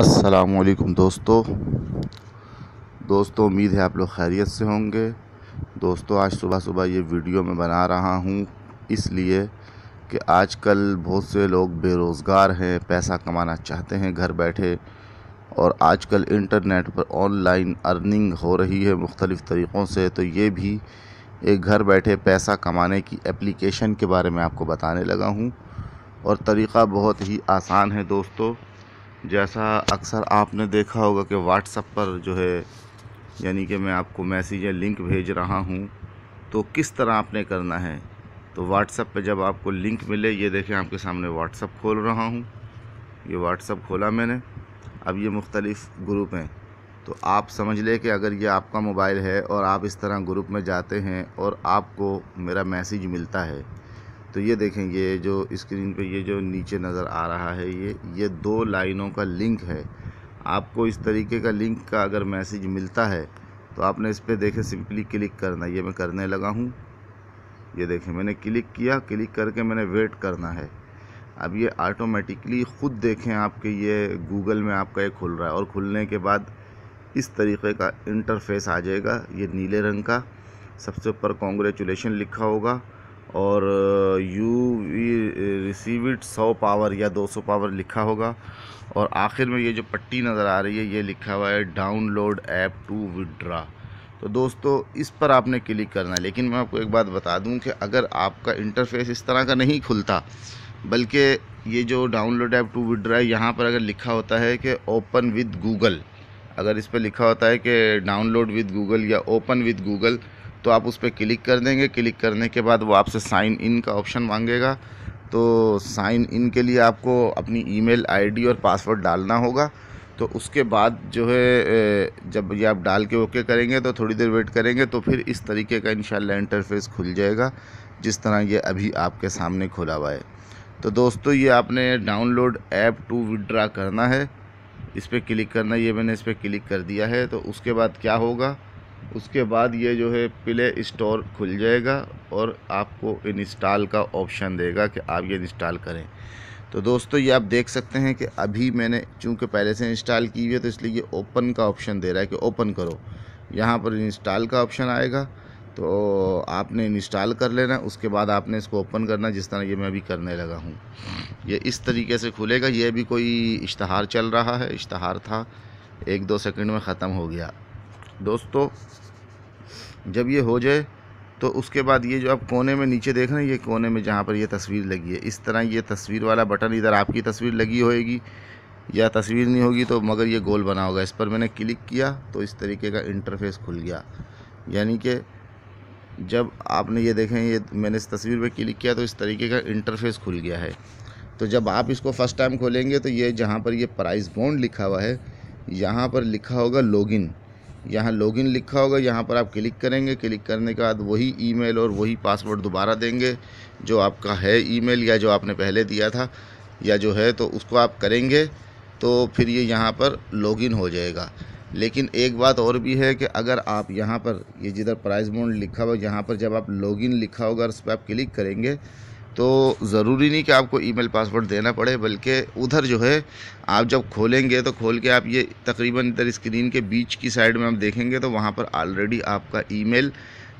अस्सलामुअलैकुम दोस्तों उम्मीद है आप लोग खैरियत से होंगे। दोस्तों आज सुबह सुबह ये वीडियो मैं बना रहा हूँ इसलिए कि आजकल बहुत से लोग बेरोज़गार हैं, पैसा कमाना चाहते हैं घर बैठे। और आजकल इंटरनेट पर ऑनलाइन अर्निंग हो रही है मुख्तलिफ़ तरीक़ों से। तो ये भी एक घर बैठे पैसा कमाने की एप्लीकेशन के बारे में आपको बताने लगा हूँ। और तरीक़ा बहुत ही आसान है दोस्तों। जैसा अक्सर आपने देखा होगा कि व्हाट्सएप पर जो है यानी कि मैं आपको मैसेज या लिंक भेज रहा हूँ, तो किस तरह आपने करना है। तो व्हाट्सएप पे जब आपको लिंक मिले, ये देखें आपके सामने व्हाट्सएप खोल रहा हूँ। ये व्हाट्सएप खोला मैंने। अब ये मुख्तलिफ़ ग्रुप हैं, तो आप समझ लें कि अगर ये आपका मोबाइल है और आप इस तरह ग्रुप में जाते हैं और आपको मेरा मैसेज मिलता है, तो ये देखें ये जो स्क्रीन पे ये जो नीचे नज़र आ रहा है ये 2 लाइनों का लिंक है। आपको इस तरीके का लिंक का अगर मैसेज मिलता है तो आपने इस पे देखें सिंपली क्लिक करना। ये मैं करने लगा हूँ। ये देखें मैंने क्लिक किया, क्लिक करके मैंने वेट करना है। अब ये ऑटोमेटिकली ख़ुद देखें आपके ये गूगल में आपका ये खुल रहा है और खुलने के बाद इस तरीके का इंटरफेस आ जाएगा। ये नीले रंग का सबसे ऊपर कांग्रेचुलेशन लिखा होगा और you we receive it 100 power या 200 पावर लिखा होगा। और आखिर में ये जो पट्टी नज़र आ रही है ये लिखा हुआ है डाउनलोड ऐप टू विड्रा। तो दोस्तों इस पर आपने क्लिक करना है। लेकिन मैं आपको एक बात बता दूं कि अगर आपका इंटरफेस इस तरह का नहीं खुलता, बल्कि ये जो डाउनलोड ऐप टू विड्रा है यहाँ पर अगर लिखा होता है कि ओपन विद गूगल, अगर इस पर लिखा होता है कि डाउनलोड विद गूगल या ओपन विद गूगल, तो आप उस पर क्लिक कर देंगे। क्लिक करने के बाद वो आपसे साइन इन का ऑप्शन मांगेगा। तो साइन इन के लिए आपको अपनी ईमेल आईडी और पासवर्ड डालना होगा। तो उसके बाद जो है जब ये आप डाल के ओके करेंगे तो थोड़ी देर वेट करेंगे तो फिर इस तरीके का इंशाल्लाह इंटरफेस खुल जाएगा जिस तरह ये अभी आपके सामने खुला हुआ है। तो दोस्तों ये आपने डाउनलोड ऐप टू विड्रा करना है, इस पर क्लिक करना। ये मैंने इस पर क्लिक कर दिया है। तो उसके बाद क्या होगा, उसके बाद ये जो है प्ले स्टोर खुल जाएगा और आपको इंस्टॉल का ऑप्शन देगा कि आप ये इंस्टॉल करें। तो दोस्तों ये आप देख सकते हैं कि अभी मैंने चूँकि पहले से इंस्टॉल की हुई है तो इसलिए ये ओपन का ऑप्शन दे रहा है कि ओपन करो। यहाँ पर इंस्टॉल का ऑप्शन आएगा तो आपने इंस्टॉल कर लेना। उसके बाद आपने इसको ओपन करना जिस तरह ये मैं अभी करने लगा हूँ। ये इस तरीके से खुलेगा। ये भी कोई इश्तहार चल रहा है, इश्तहार था, 1-2 सेकंड में ख़त्म हो गया। दोस्तों जब ये हो जाए तो उसके बाद ये जो आप कोने में नीचे देख रहे हैं, ये कोने में जहाँ पर ये तस्वीर लगी है, इस तरह ये तस्वीर वाला बटन, इधर आपकी तस्वीर लगी होएगी या तस्वीर नहीं होगी तो मगर ये गोल बना होगा, इस पर मैंने क्लिक किया तो इस तरीके का इंटरफेस खुल गया। यानी कि जब आपने ये देखें, ये मैंने इस तस्वीर पे क्लिक किया तो इस तरीके का इंटरफेस खुल गया है। तो जब आप इसको फ़र्स्ट टाइम खोलेंगे तो ये जहाँ पर ये प्राइस बॉन्ड लिखा हुआ है, यहाँ पर लिखा होगा लॉगिन, यहाँ लॉगिन लिखा होगा, यहाँ पर आप क्लिक करेंगे। क्लिक करने के बाद वही ईमेल और वही पासवर्ड दोबारा देंगे जो आपका है ईमेल या जो आपने पहले दिया था या जो है, तो उसको आप करेंगे तो फिर ये यहाँ पर लॉगिन हो जाएगा। लेकिन एक बात और भी है कि अगर आप यहाँ पर ये जिधर प्राइस बॉन्ड लिखा हुआ यहाँ पर जब आप लॉगिन लिखा होगा उस पर आप क्लिक करेंगे तो ज़रूरी नहीं कि आपको ईमेल पासवर्ड देना पड़े, बल्कि उधर जो है आप जब खोलेंगे तो खोल के आप ये तकरीबन इधर स्क्रीन के बीच की साइड में आप देखेंगे तो वहाँ पर ऑलरेडी आपका ईमेल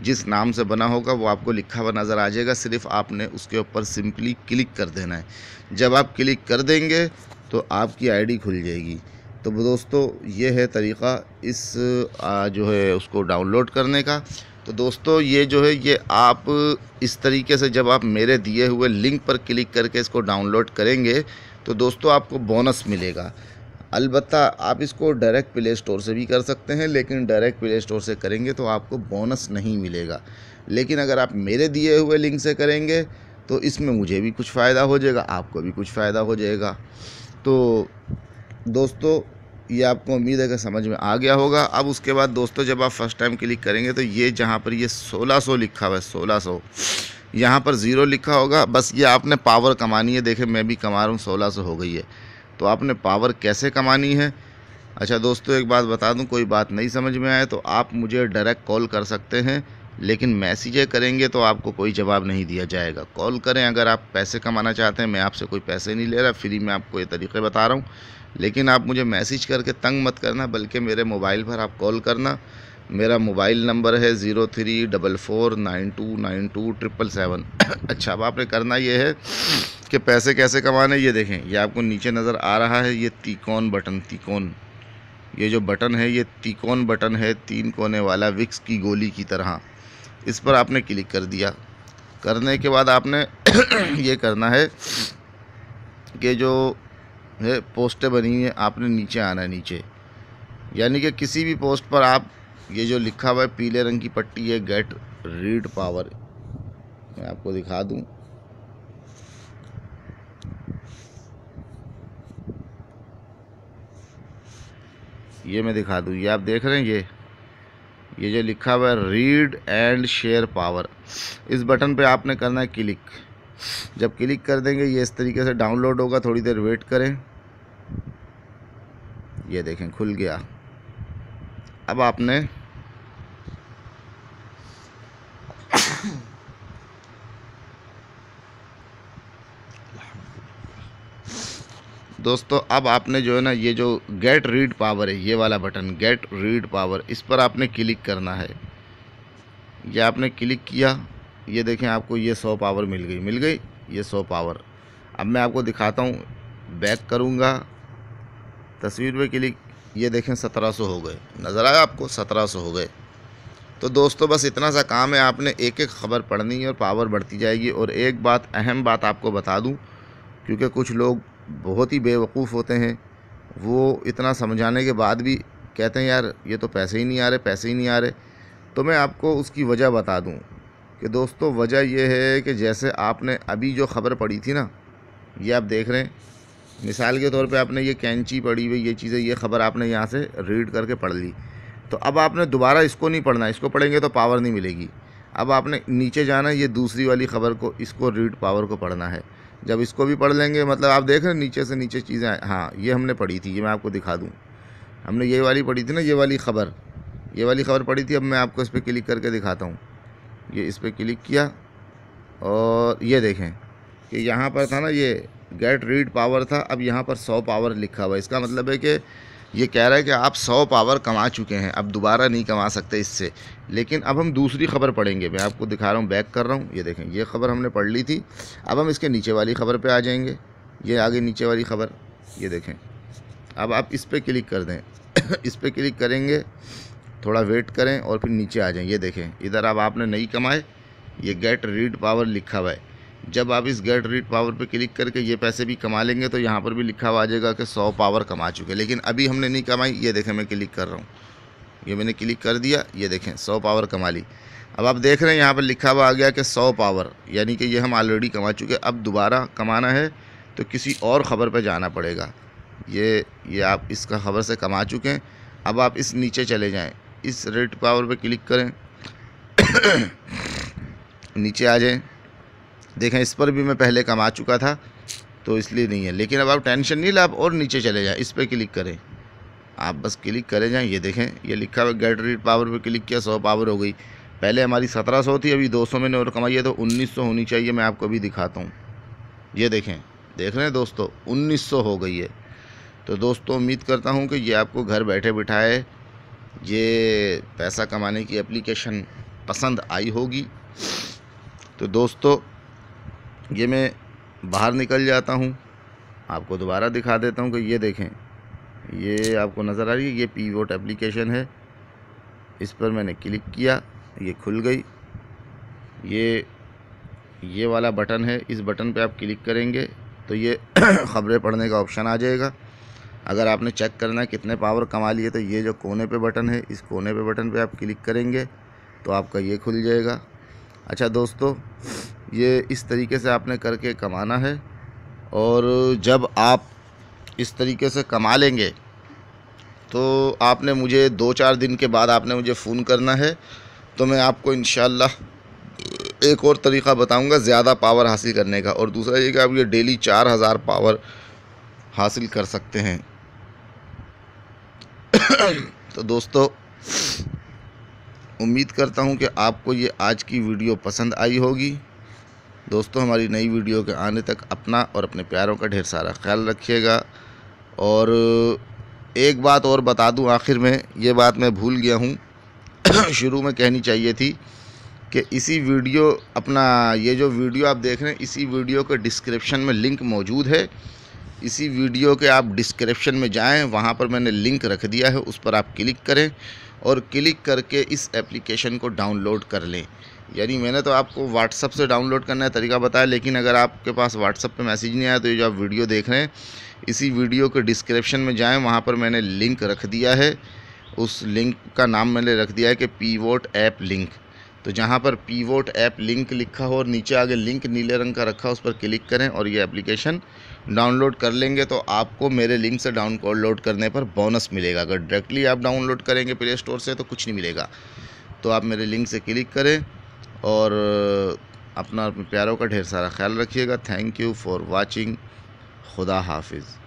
जिस नाम से बना होगा वो आपको लिखा हुआ नज़र आ जाएगा। सिर्फ आपने उसके ऊपर सिंपली क्लिक कर देना है। जब आप क्लिक कर देंगे तो आपकी आईडी खुल जाएगी। तो दोस्तों ये है तरीक़ा इस जो है उसको डाउनलोड करने का। तो दोस्तों ये जो है ये आप इस तरीके से जब आप मेरे दिए हुए लिंक पर क्लिक करके इसको डाउनलोड करेंगे तो दोस्तों आपको बोनस मिलेगा। अलबत्ता आप इसको डायरेक्ट प्ले स्टोर से भी कर सकते हैं, लेकिन डायरेक्ट प्ले स्टोर से करेंगे तो आपको बोनस नहीं मिलेगा। लेकिन अगर आप मेरे दिए हुए लिंक से करेंगे तो इसमें मुझे भी कुछ फ़ायदा हो जाएगा, आपको भी कुछ फ़ायदा हो जाएगा। तो दोस्तों ये आपको उम्मीद है कि समझ में आ गया होगा। अब उसके बाद दोस्तों जब आप फर्स्ट टाइम क्लिक करेंगे तो ये जहाँ पर ये 1600 लिखा हुआ है, 1600 यहाँ पर 0 लिखा होगा, बस ये आपने पावर कमानी है। देखें मैं भी कमा रहा हूँ, 1600 हो गई है। तो आपने पावर कैसे कमानी है? अच्छा दोस्तों एक बात बता दूँ, कोई बात नहीं समझ में आए तो आप मुझे डायरेक्ट कॉल कर सकते हैं, लेकिन मैसेज करेंगे तो आपको कोई जवाब नहीं दिया जाएगा। कॉल करें अगर आप पैसे कमाना चाहते हैं। मैं आपसे कोई पैसे नहीं ले रहा, फ्री में आपको ये तरीक़े बता रहा हूँ। लेकिन आप मुझे मैसेज करके तंग मत करना, बल्कि मेरे मोबाइल पर आप कॉल करना। मेरा मोबाइल नंबर है 034492927777। अच्छा, अब आपने करना ये है कि पैसे कैसे कमाने। ये देखें, ये आपको नीचे नज़र आ रहा है, ये तिकोन बटन, तिकोन, ये जो बटन है ये तिकोन बटन है, 3 कोने वाला, विक्स की गोली की तरह। इस पर आपने क्लिक कर दिया। करने के बाद आपने ये करना है कि जो है पोस्टें बनी हुई हैं, आपने नीचे आना है, नीचे, यानी कि किसी भी पोस्ट पर आप, ये जो लिखा हुआ है पीले रंग की पट्टी है, गेट रीड पावर, मैं आपको दिखा दूं, ये मैं दिखा दूं, ये आप देख रहे हैं, ये जो लिखा हुआ है रीड एंड शेयर पावर, इस बटन पे आपने करना है क्लिक। जब क्लिक कर देंगे ये इस तरीके से डाउनलोड होगा, थोड़ी देर वेट करें। ये देखें खुल गया। अब आपने दोस्तों, अब आपने जो है ना, ये जो गेट रीड पावर है, ये वाला बटन गेट रीड पावर, इस पर आपने क्लिक करना है। ये आपने क्लिक किया, ये देखें आपको ये 100 पावर मिल गई ये 100 पावर। अब मैं आपको दिखाता हूँ, बैक करूँगा, तस्वीर पे क्लिक, ये देखें 1700 हो गए, नज़र आया आपको, 1700 हो गए। तो दोस्तों बस इतना सा काम है, आपने एक एक ख़बर पढ़नी है और पावर बढ़ती जाएगी। और एक बात, अहम बात आपको बता दूं, क्योंकि कुछ लोग बहुत ही बेवकूफ़ होते हैं, वो इतना समझाने के बाद भी कहते हैं यार ये तो पैसे ही नहीं आ रहे, पैसे ही नहीं आ रहे। तो मैं आपको उसकी वजह बता दूं कि दोस्तों वजह ये है कि जैसे आपने अभी जो ख़बर पढ़ी थी ना, ये आप देख रहे हैं, मिसाल के तौर पे आपने ये कैंची पढ़ी हुई, ये चीज़ें, ये ख़बर आपने यहाँ से रीड करके पढ़ ली। तो अब आपने दोबारा इसको नहीं पढ़ना, इसको पढ़ेंगे तो पावर नहीं मिलेगी। अब आपने नीचे जाना है, ये दूसरी वाली ख़बर को, इसको रीड पावर को पढ़ना है। जब इसको भी पढ़ लेंगे, मतलब आप देख रहे हैं नीचे से नीचे चीज़ें, हाँ ये हमने पढ़ी थी, ये मैं आपको दिखा दूँ, हमने ये वाली पढ़ी थी ना, ये वाली ख़बर पढ़ी थी। अब मैं आपको इस पर क्लिक करके दिखाता हूँ। ये इस पर क्लिक किया और ये देखें कि यहाँ पर था ना, ये गेट रीड पावर था, अब यहाँ पर 100 पावर लिखा हुआ है। इसका मतलब है कि ये कह रहा है कि आप 100 पावर कमा चुके हैं, अब दोबारा नहीं कमा सकते इससे। लेकिन अब हम दूसरी ख़बर पढ़ेंगे, मैं आपको दिखा रहा हूँ, बैक कर रहा हूँ। ये देखें, ये ख़बर हमने पढ़ ली थी। अब हम इसके नीचे वाली ख़बर पे आ जाएंगे, ये आगे नीचे वाली ख़बर, ये देखें। अब आप इस पर क्लिक कर दें इस पर क्लिक करेंगे, थोड़ा वेट करें और फिर नीचे आ जाएं। ये देखें, इधर अब आपने नहीं कमाए, ये गेट रीड पावर लिखा हुआ है। जब आप इस गेट रीड पावर पे क्लिक करके ये पैसे भी कमा लेंगे तो यहाँ पर भी लिखा हुआ आ जाएगा कि 100 पावर कमा चुके। लेकिन अभी हमने नहीं कमाई, ये देखें मैं क्लिक कर रहा हूँ, ये मैंने क्लिक कर दिया, ये देखें 100 पावर कमा ली। अब आप देख रहे हैं यहाँ पर लिखा हुआ आ गया कि 100 पावर, यानी कि ये हम ऑलरेडी कमा चुके। अब दोबारा कमाना है तो किसी और ख़बर पर जाना पड़ेगा। ये आप इसका ख़बर से कमा चुके हैं। अब आप इस नीचे चले जाएँ, इस रीड पावर पर क्लिक करें नीचे आ जाएँ। देखें इस पर भी मैं पहले कमा चुका था तो इसलिए नहीं है, लेकिन अब आप टेंशन नहीं ले, आप और नीचे चले जाएं, इस पर क्लिक करें, आप बस क्लिक करें जाएं। ये देखें, ये लिखा हुआ गेट रीड पावर पे क्लिक किया, 100 पावर हो गई। पहले हमारी 1700 थी, अभी 200 मैंने और कमाई है, तो 1900 होनी चाहिए। मैं आपको अभी दिखाता हूँ, ये देखें, देख रहे हैं दोस्तों, 1900 हो गई है। तो दोस्तों उम्मीद करता हूँ कि ये आपको घर बैठे बिठाए ये पैसा कमाने की एप्लीकेशन पसंद आई होगी। तो दोस्तों ये मैं बाहर निकल जाता हूँ, आपको दोबारा दिखा देता हूँ कि ये देखें, ये आपको नज़र आ रही है, ये पीवोट एप्लीकेशन है। इस पर मैंने क्लिक किया, ये खुल गई। ये वाला बटन है, इस बटन पे आप क्लिक करेंगे तो ये ख़बरें पढ़ने का ऑप्शन आ जाएगा। अगर आपने चेक करना है कितने पावर कमा लिए, तो ये जो कोने पे बटन है, इस कोने पे बटन पे आप क्लिक करेंगे तो आपका ये खुल जाएगा। अच्छा दोस्तों, ये इस तरीके से आपने करके कमाना है। और जब आप इस तरीके से कमा लेंगे तो आपने मुझे 2-4 दिन के बाद आपने मुझे फ़ोन करना है, तो मैं आपको इंशाल्लाह एक और तरीक़ा बताऊंगा ज़्यादा पावर हासिल करने का। और दूसरा ये कि आप ये डेली 4000 पावर हासिल कर सकते हैं। तो दोस्तों उम्मीद करता हूं कि आपको ये आज की वीडियो पसंद आई होगी। दोस्तों हमारी नई वीडियो के आने तक अपना और अपने प्यारों का ढेर सारा ख्याल रखिएगा और एक बात और बता दूं आखिर में, ये बात मैं भूल गया हूँ शुरू में कहनी चाहिए थी कि इसी वीडियो अपना ये जो वीडियो आप देख रहे हैं, इसी वीडियो के डिस्क्रिप्शन में लिंक मौजूद है। इसी वीडियो के आप डिस्क्रिप्शन में जाएं, वहाँ पर मैंने लिंक रख दिया है, उस पर आप क्लिक करें और क्लिक करके इस एप्लीकेशन को डाउनलोड कर लें। यानी मैंने तो आपको व्हाट्सअप से डाउनलोड करने का तरीका बताया, लेकिन अगर आपके पास व्हाट्सअप पे मैसेज नहीं आया तो ये जो आप वीडियो देख रहे हैं, इसी वीडियो के डिस्क्रिप्शन में जाएं, वहाँ पर मैंने लिंक रख दिया है। उस लिंक का नाम मैंने रख दिया है कि पीवोट ऐप लिंक। तो जहाँ पर पीवोट ऐप लिंक लिखा हो और नीचे आगे लिंक नीले रंग का रखा, उस पर क्लिक करें और ये एप्लीकेशन डाउनलोड कर लेंगे। तो आपको मेरे लिंक से डाउनलोड करने पर बोनस मिलेगा। अगर डायरेक्टली आप डाउनलोड करेंगे प्ले स्टोर से तो कुछ नहीं मिलेगा। तो आप मेरे लिंक से क्लिक करें और अपना प्यारों का ढेर सारा ख्याल रखिएगा। Thank you for watching. खुदा हाफिज़।